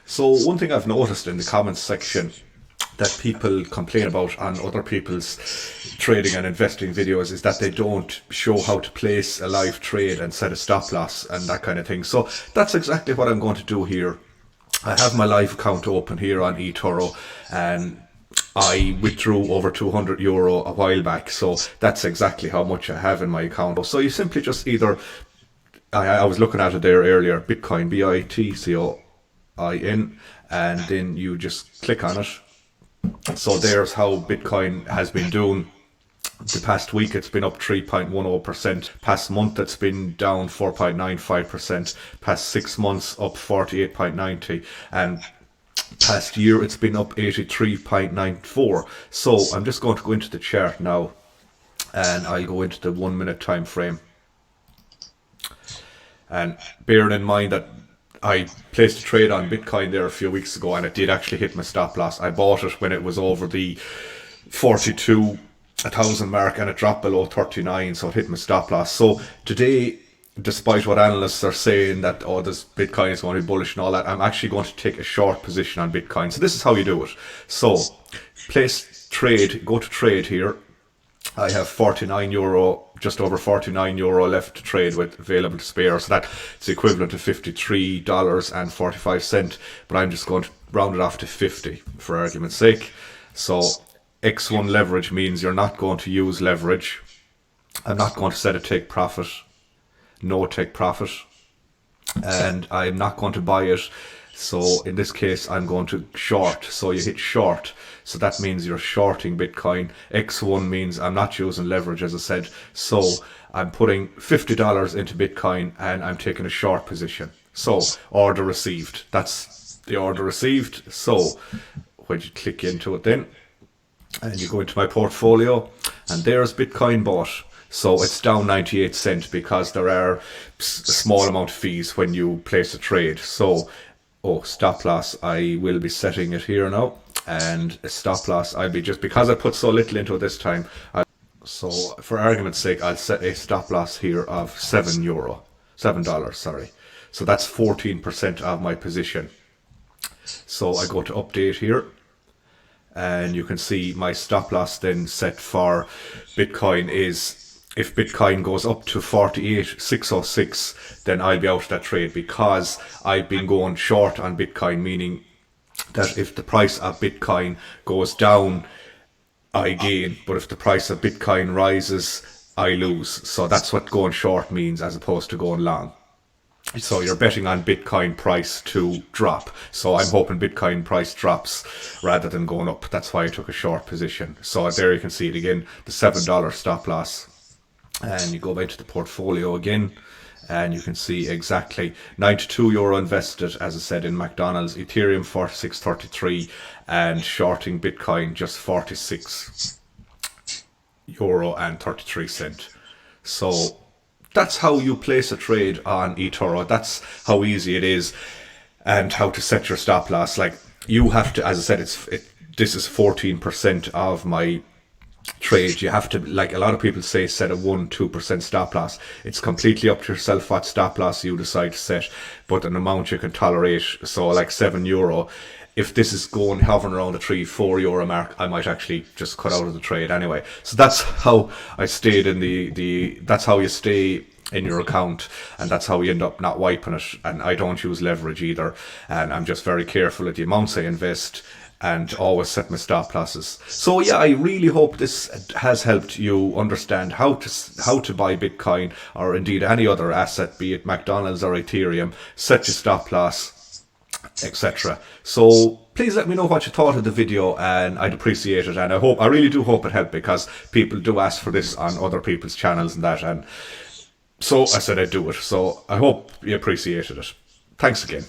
So one thing I've noticed in the comments section that people complain about on other people's trading and investing videos is that they don't show how to place a live trade and set a stop loss and that kind of thing. So that's exactly what I'm going to do here. I have my live account open here on Etoro, and I withdrew over €200 a while back, so that's exactly how much I have in my account. So you simply just either, I was looking at it there earlier, Bitcoin, BITCOIN, and then you just click on it. So there's how Bitcoin has been doing. The past week it's been up 3.10%. Past month it's been down 4.95%. Past 6 months up 48.90%. And past year it's been up 83.94%. So I'm just going to go into the chart now, and I'll go into the 1 minute time frame. And bearing in mind that I placed a trade on Bitcoin there a few weeks ago, and it did actually hit my stop loss. I bought it when it was over the 42,000 mark, and it dropped below 39, so it hit my stop loss. So today, despite what analysts are saying that, oh, this Bitcoin is going to be bullish and all that, I'm actually going to take a short position on Bitcoin. So this is how you do it. So place trade, go to trade here. I have €49, just over €49 left to trade with, available to spare. So that's equivalent to $53.45. But I'm just going to round it off to 50 for argument's sake. So X1 leverage means you're not going to use leverage. I'm not going to set a take profit, no take profit, and I'm not going to buy it. So in this case, I'm going to short. So you hit short. So that means you're shorting Bitcoin. X1 means I'm not using leverage, as I said. So I'm putting $50 into Bitcoin and I'm taking a short position. So order received. That's the order received. So when you click into it then, and you go into my portfolio, and there's Bitcoin bought. So it's down 98 cents because there are a small amount of fees when you place a trade. So, stop loss, I will be setting it here now. And a stop loss, I'll be, just because I put so little into it this time, so for argument's sake, I'll set a stop loss here of $7, sorry. So that's 14% of my position. So I go to update here, and you can see my stop loss then set for Bitcoin is, if Bitcoin goes up to 48,606, then I'll be out of that trade, because I've been going short on Bitcoin, meaning that if the price of Bitcoin goes down, I gain, but if the price of Bitcoin rises, I lose. So that's what going short means, as opposed to going long. So you're betting on Bitcoin price to drop. So I'm hoping Bitcoin price drops rather than going up. That's why I took a short position. So there you can see it again, the $7 stop loss. And you go back to the portfolio again, and you can see exactly €92 invested, as I said, in McDonald's, Ethereum 46.33, and shorting Bitcoin just €46.33. So that's how you place a trade on Etoro. That's how easy it is, and how to set your stop loss. Like, you have to, as I said, this is 14% of my trade. You have to, like a lot of people say, set a 1-2% stop loss. It's completely up to yourself what stop loss you decide to set, but an amount you can tolerate. So like €7, if this is going hovering around the €3-4 mark, I might actually just cut out of the trade anyway. So that's how I stayed in that's how you stay in your account, and that's how you end up not wiping it. And I don't use leverage either, and I'm just very careful at the amounts I invest, and always set my stop losses. So yeah, I really hope this has helped you understand how to buy Bitcoin, or indeed any other asset, be it McDonald's or Ethereum, set your stop loss, etc. So please let me know what you thought of the video, and I'd appreciate it. And I really do hope it helped, because people do ask for this on other people's channels and that, and so I said I'd do it. So I hope you appreciated it. Thanks again.